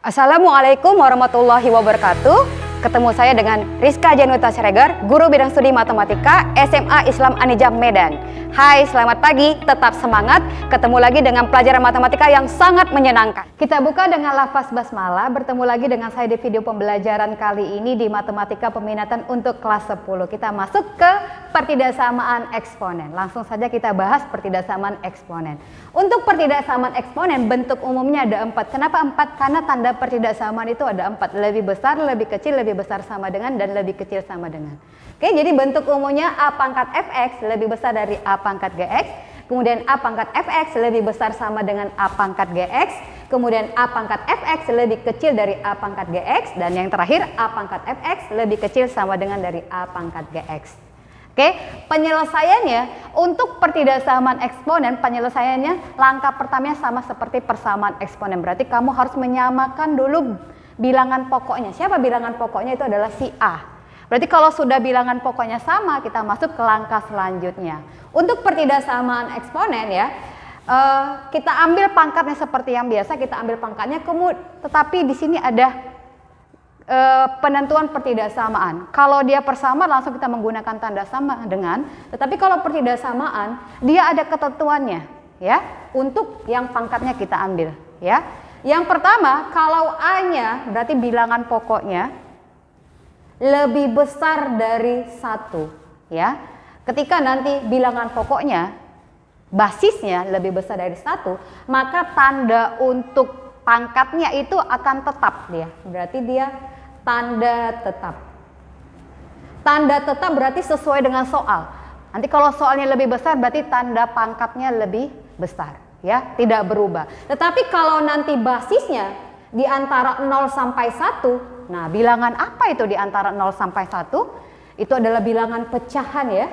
Assalamualaikum warahmatullahi wabarakatuh. Ketemu saya dengan Rizka Januta Siregar, guru bidang studi matematika SMA Islam Anijam Medan. Hai, selamat pagi, tetap semangat. Ketemu lagi dengan pelajaran matematika yang sangat menyenangkan. Kita buka dengan lafaz basmalah. Bertemu lagi dengan saya di video pembelajaran kali ini di matematika peminatan untuk kelas 10. Kita masuk ke pertidaksamaan eksponen. Langsung saja kita bahas pertidaksamaan eksponen. Untuk pertidaksamaan eksponen bentuk umumnya ada 4. Kenapa 4? Karena tanda pertidaksamaan itu ada 4. Lebih besar, lebih kecil, lebih besar sama dengan, dan lebih kecil sama dengan. Oke, jadi bentuk umumnya A pangkat fx lebih besar dari A pangkat gx. Kemudian A pangkat fx lebih besar sama dengan A pangkat gx. Kemudian A pangkat fx lebih kecil dari A pangkat gx. Dan yang terakhir A pangkat fx lebih kecil sama dengan dari A pangkat gx. Oke, penyelesaiannya untuk pertidaksamaan eksponen, penyelesaiannya langkah pertamanya sama seperti persamaan eksponen. Berarti kamu harus menyamakan dulu bilangan pokoknya. Siapa bilangan pokoknya? Itu adalah si A. Berarti kalau sudah bilangan pokoknya sama, kita masuk ke langkah selanjutnya. Untuk pertidaksamaan eksponen ya, kita ambil pangkatnya seperti yang biasa, kita ambil pangkatnya, tetapi di sini ada penentuan pertidaksamaan. Kalau dia persamaan langsung kita menggunakan tanda sama dengan, tetapi kalau pertidaksamaan dia ada ketentuannya ya, untuk yang pangkatnya kita ambil ya. Yang pertama, kalau A-nya berarti bilangan pokoknya lebih besar dari 1 ya. Ketika nanti bilangan pokoknya basisnya lebih besar dari 1, maka tanda untuk pangkatnya itu akan tetap dia. Berarti dia tanda tetap. Tanda tetap berarti sesuai dengan soal. Nanti kalau soalnya lebih besar berarti tanda pangkatnya lebih besar ya, tidak berubah. Tetapi kalau nanti basisnya di antara 0 sampai 1, nah bilangan apa itu di antara 0 sampai 1? Itu adalah bilangan pecahan ya.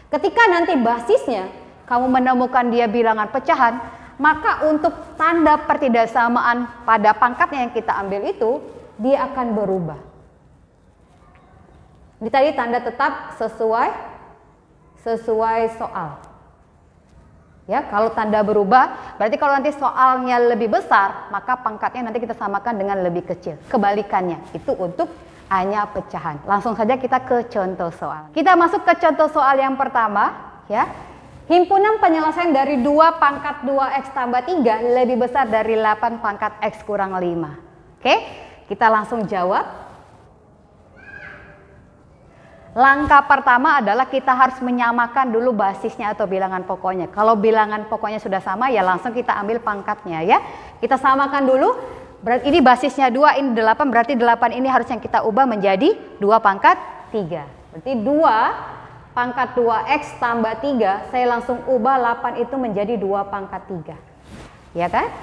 Ketika nanti basisnya kamu menemukan dia bilangan pecahan, maka untuk tanda pertidaksamaan pada pangkatnya yang kita ambil itu dia akan berubah. Ini tadi tanda tetap sesuai soal. Ya, kalau tanda berubah, berarti kalau nanti soalnya lebih besar, maka pangkatnya nanti kita samakan dengan lebih kecil. Kebalikannya, itu untuk A-nya pecahan. Langsung saja kita ke contoh soal. Kita masuk ke contoh soal yang pertama, ya. Himpunan penyelesaian dari 2 pangkat 2x tambah 3 lebih besar dari 8 pangkat x kurang 5. Oke, kita langsung jawab. Langkah pertama adalah kita harus menyamakan dulu basisnya atau bilangan pokoknya. Kalau bilangan pokoknya sudah sama ya langsung kita ambil pangkatnya ya. Kita samakan dulu. Berarti ini basisnya 2, ini 8, berarti 8 ini harus yang kita ubah menjadi 2 pangkat 3. Berarti 2 pangkat 2x tambah 3, saya langsung ubah 8 itu menjadi 2 pangkat 3. Ya kan?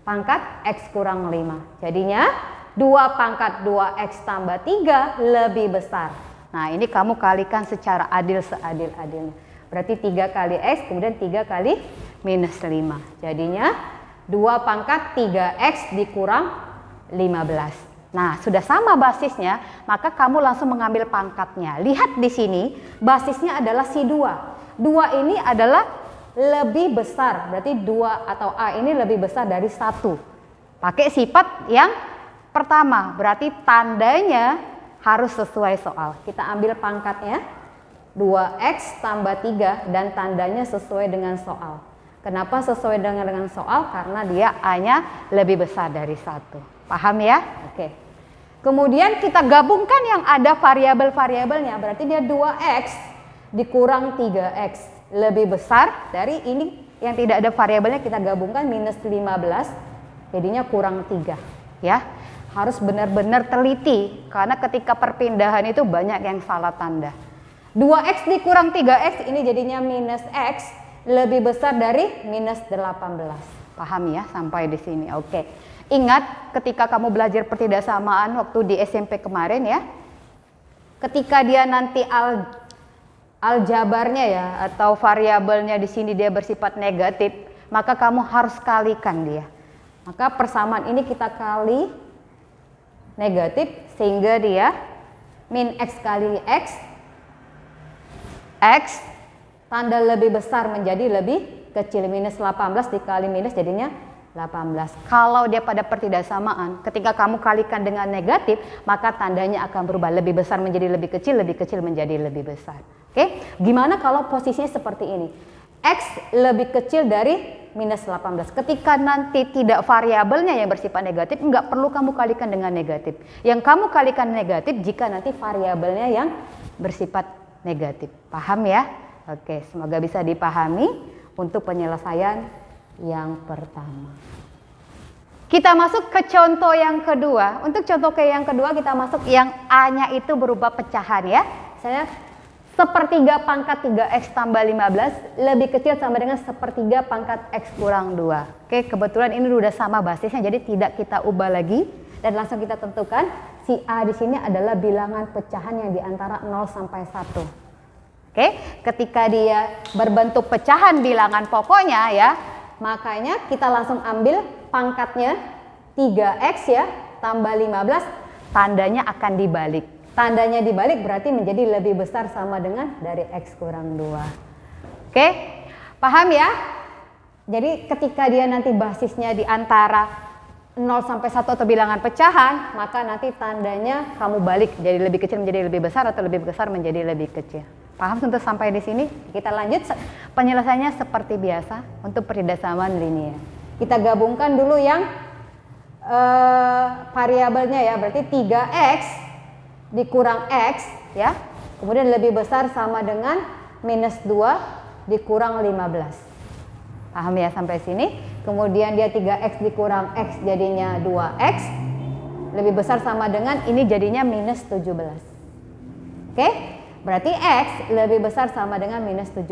Pangkat x kurang 5. Jadinya 2 pangkat 2x tambah 3 lebih besar. Nah ini kamu kalikan secara adil seadil-adilnya. Berarti 3 kali x kemudian 3 kali minus 5. Jadinya 2 pangkat 3x dikurang 15. Nah sudah sama basisnya, maka kamu langsung mengambil pangkatnya. Lihat di sini basisnya adalah si 2. 2 ini adalah lebih besar. Berarti 2 atau A ini lebih besar dari 1. Pakai sifat yang pertama. Berarti tandanya harus sesuai soal. Kita ambil pangkatnya 2x tambah 3 dan tandanya sesuai dengan soal. Kenapa sesuai dengan soal? Karena dia A-nya lebih besar dari 1. Paham ya? Oke. Kemudian kita gabungkan yang ada variabel-variabelnya. Berarti dia 2x dikurang 3x lebih besar dari ini yang tidak ada variabelnya, kita gabungkan minus 15. Jadinya kurang 3 ya. Harus benar-benar teliti karena ketika perpindahan itu banyak yang salah tanda. 2x dikurang 3x ini jadinya minus x lebih besar dari minus 18. Paham ya sampai di sini? Oke. Ingat ketika kamu belajar pertidaksamaan waktu di SMP kemarin ya. Ketika dia nanti aljabarnya ya atau variabelnya di sini dia bersifat negatif, maka kamu harus kalikan dia. Maka persamaan ini kita kali negatif sehingga dia min x kali x tanda lebih besar menjadi lebih kecil, minus 18 dikali minus jadinya 18. Kalau dia pada pertidaksamaan, ketika kamu kalikan dengan negatif, maka tandanya akan berubah. Lebih besar menjadi lebih kecil menjadi lebih besar. Oke, gimana kalau posisinya seperti ini? X lebih kecil dari minus 18. Ketika nanti tidak variabelnya yang bersifat negatif, nggak perlu kamu kalikan dengan negatif. Yang kamu kalikan negatif jika nanti variabelnya yang bersifat negatif. Paham ya? Oke, semoga bisa dipahami untuk penyelesaian yang pertama. Kita masuk ke contoh yang kedua. Untuk contoh yang kedua kita masuk yang A-nya itu berupa pecahan ya. Saya sepertiga pangkat 3x tambah 15 lebih kecil sama dengan sepertiga pangkat x kurang 2. Oke, kebetulan ini udah sama basisnya jadi tidak kita ubah lagi dan langsung kita tentukan si A di sini adalah bilangan pecahan yang di antara 0 sampai 1. Oke, ketika dia berbentuk pecahan bilangan pokoknya ya, makanya kita langsung ambil pangkatnya 3x ya tambah 15, tandanya akan dibalik. Tandanya dibalik berarti menjadi lebih besar sama dengan dari x kurang 2. Oke, paham ya? Jadi ketika dia nanti basisnya di antara 0 sampai 1 atau bilangan pecahan, maka nanti tandanya kamu balik jadi lebih kecil menjadi lebih besar atau lebih besar menjadi lebih kecil. Paham untuk sampai di sini? Kita lanjut penyelesaiannya seperti biasa untuk pertidaksamaan linear. Kita gabungkan dulu yang variabelnya ya, berarti 3x dikurang x ya. Kemudian lebih besar sama dengan minus 2 dikurang 15. Paham ya sampai sini? Kemudian dia 3x dikurang x jadinya 2x. Lebih besar sama dengan ini jadinya minus 17. Oke? Berarti x lebih besar sama dengan minus 17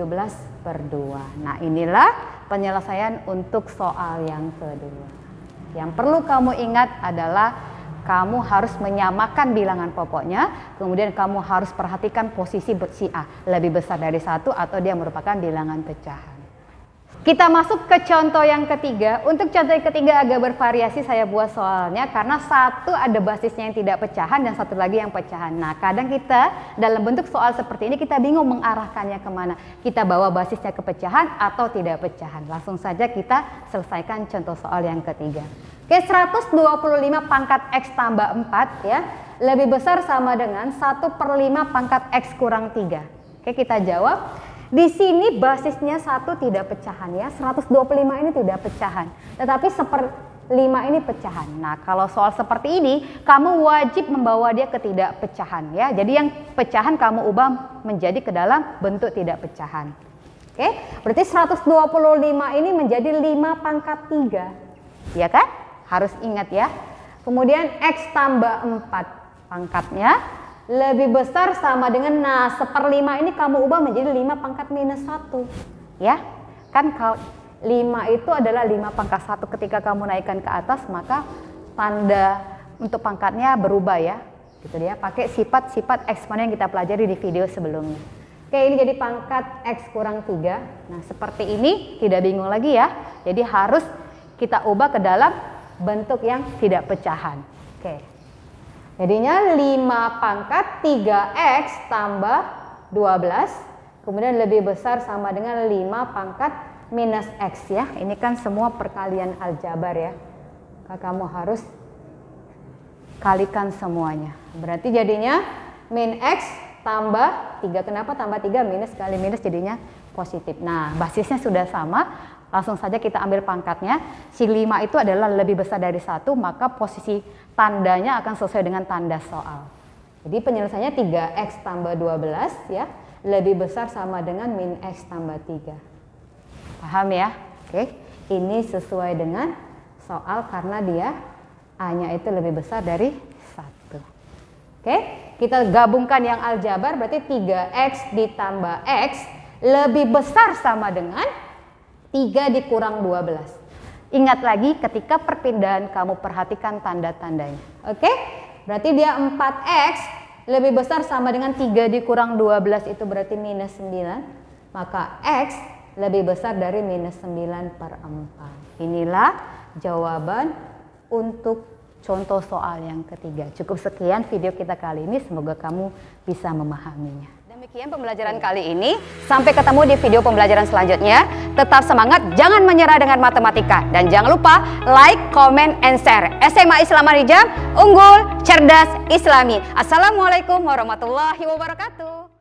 per 2. Nah inilah penyelesaian untuk soal yang kedua. Yang perlu kamu ingat adalah kamu harus menyamakan bilangan pokoknya. Kemudian kamu harus perhatikan posisi si A. Lebih besar dari 1 atau dia merupakan bilangan pecahan. Kita masuk ke contoh yang ketiga. Untuk contoh yang ketiga agak bervariasi saya buat soalnya karena satu ada basisnya yang tidak pecahan dan satu lagi yang pecahan. Nah kadang kita dalam bentuk soal seperti ini kita bingung mengarahkannya kemana. Kita bawa basisnya ke pecahan atau tidak pecahan. Langsung saja kita selesaikan contoh soal yang ketiga. Oke, 125 pangkat x tambah 4 ya lebih besar sama dengan 1/5 pangkat x kurang 3. Oke, kita jawab. Di sini basisnya 1 tidak pecahan ya, 125 ini tidak pecahan, tetapi 1/5 ini pecahan. Nah kalau soal seperti ini, kamu wajib membawa dia ke tidak pecahan ya. Jadi yang pecahan kamu ubah menjadi ke dalam bentuk tidak pecahan. Oke, berarti 125 ini menjadi 5 pangkat 3, ya kan? Harus ingat ya. Kemudian x tambah 4 pangkatnya lebih besar sama dengan 1/5 ini kamu ubah menjadi 5 pangkat minus 1 ya kan. Kalau 5 itu adalah 5 pangkat 1 ketika kamu naikkan ke atas maka tanda untuk pangkatnya berubah ya gitu ya, pakai sifat-sifat eksponen yang kita pelajari di video sebelumnya. Oke, ini jadi pangkat x kurang 3. Nah seperti ini tidak bingung lagi ya, jadi harus kita ubah ke dalam bentuk yang tidak pecahan. Oke, jadinya 5 pangkat 3x tambah 12. Kemudian lebih besar sama dengan 5 pangkat minus x ya. Ini kan semua perkalian aljabar ya. Kamu harus kalikan semuanya. Berarti jadinya min x tambah 3. Kenapa tambah 3? Minus kali minus jadinya positif. Nah basisnya sudah sama. Langsung saja kita ambil pangkatnya. Si 5 itu adalah lebih besar dari 1, maka posisi tandanya akan sesuai dengan tanda soal. Jadi penyelesaiannya 3x tambah 12 ya, lebih besar sama dengan min x tambah 3. Paham ya? Oke, ini sesuai dengan soal karena dia A-nya itu lebih besar dari 1. Oke, kita gabungkan yang aljabar berarti 3x ditambah x lebih besar sama dengan 3 dikurang 12. Ingat lagi ketika perpindahan kamu perhatikan tanda-tandanya. Oke? Berarti dia 4x lebih besar sama dengan 3 dikurang 12 itu berarti minus 9. Maka x lebih besar dari minus 9/4. Inilah jawaban untuk contoh soal yang ketiga. Cukup sekian video kita kali ini. Semoga kamu bisa memahaminya. Sekian pembelajaran kali ini. Sampai ketemu di video pembelajaran selanjutnya. Tetap semangat, jangan menyerah dengan matematika. Dan jangan lupa like, comment, and share. SMA Islam Marijam, unggul, cerdas, islami. Assalamualaikum warahmatullahi wabarakatuh.